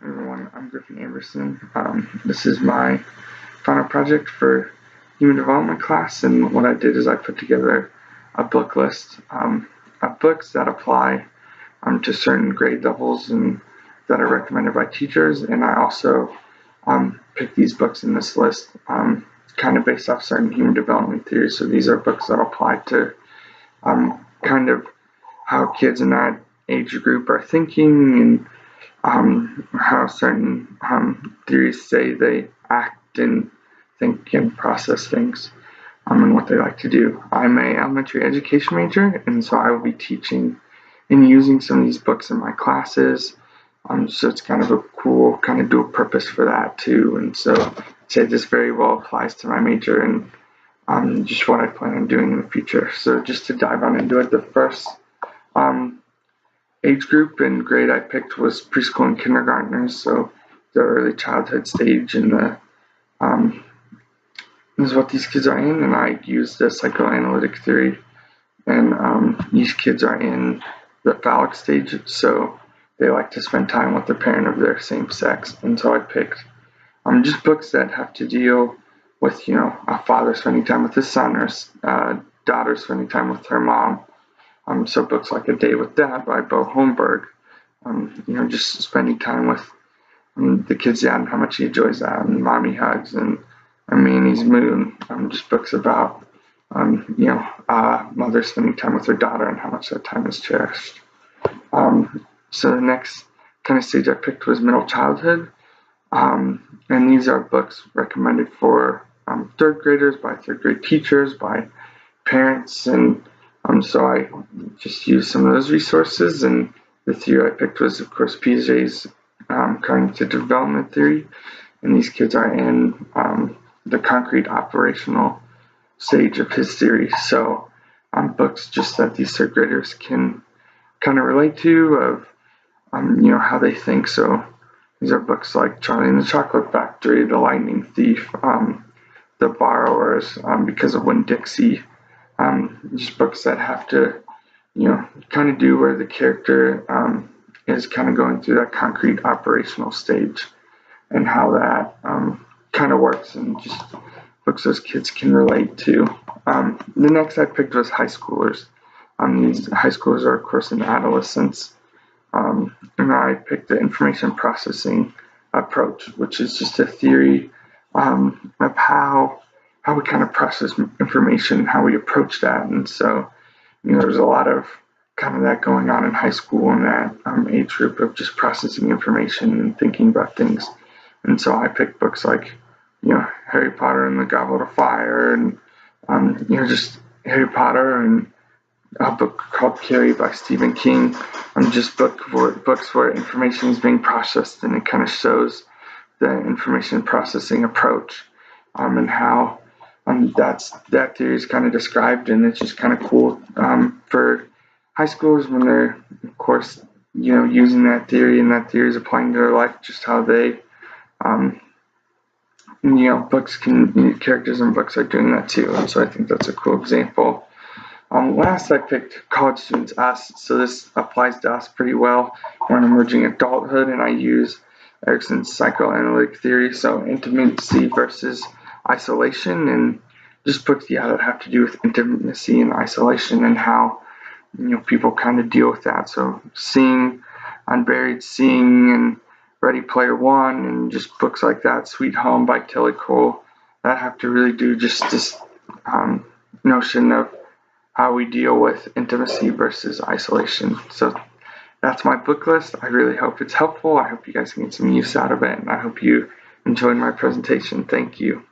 Everyone, I'm Griffin Anderson. This is my final project for human development class, and what I did is I put together a book list of books that apply to certain grade levels and that are recommended by teachers, and I also picked these books in this list kind of based off certain human development theories. So these are books that apply to kind of how kids in that age group are thinking and how certain theories say they act and think and process things and what they like to do. I'm a elementary education major, and so I will be teaching and using some of these books in my classes. So it's kind of a cool kind of dual purpose for that too. And so I'd say this very well applies to my major and just what I plan on doing in the future. So just to dive on into it, the first age group and grade I picked was preschool and kindergartners, so the early childhood stage, and is what these kids are in. And I used the psychoanalytic theory, and these kids are in the phallic stage, so they like to spend time with the parent of their same sex. And so I picked just books that have to deal with, a father spending time with his son, or a daughter spending time with her mom. So books like A Day with Dad by Bo Holmberg, just spending time with the kid's dad and how much he enjoys that, and Mommy Hugs and Manny's Moon, just books about, mother spending time with her daughter and how much that time is cherished. So the next kind of stage I picked was middle childhood, and these are books recommended for third graders by third grade teachers, by parents, and so I just used some of those resources, and the theory I picked was, of course, Piaget's cognitive development theory, and these kids are in the concrete operational stage of his theory. So books just that these third graders can kind of relate to of, how they think. So these are books like Charlie and the Chocolate Factory, The Lightning Thief, The Borrowers, Because of Winn-Dixie. Just books that have to, kind of do where the character is kind of going through that concrete operational stage and how that kind of works, and just books those kids can relate to. The next I picked was high schoolers. These high schoolers are, of course, in adolescence, and I picked the information processing approach, which is just a theory of how we kind of process information, how we approach that. And so, there's a lot of kind of that going on in high school in that age group of just processing information and thinking about things. And so I picked books like, Harry Potter and the Goblet of Fire, and, just Harry Potter, and a book called Carrie by Stephen King. Just books where information is being processed, and it kind of shows the information processing approach and how that theory is kind of described, and it's just kind of cool for high schoolers when they're, of course, using that theory, and that theory is applying to their life, just how they, characters in books are doing that too. And so I think that's a cool example. Last I picked College Students Us, so this applies to us pretty well. We're in emerging adulthood, and I use Erikson's psychoanalytic theory, so intimacy versus isolation, and just books that have to do with intimacy and isolation, and how people kind of deal with that. So Seeing, Unburied, Seeing, and Ready Player One, and just books like that, Sweet Home by Tilly Cole, that have to really do just this notion of how we deal with intimacy versus isolation. So that's my book list. I really hope it's helpful. I hope you guys can get some use out of it, and I hope you enjoyed my presentation. Thank you.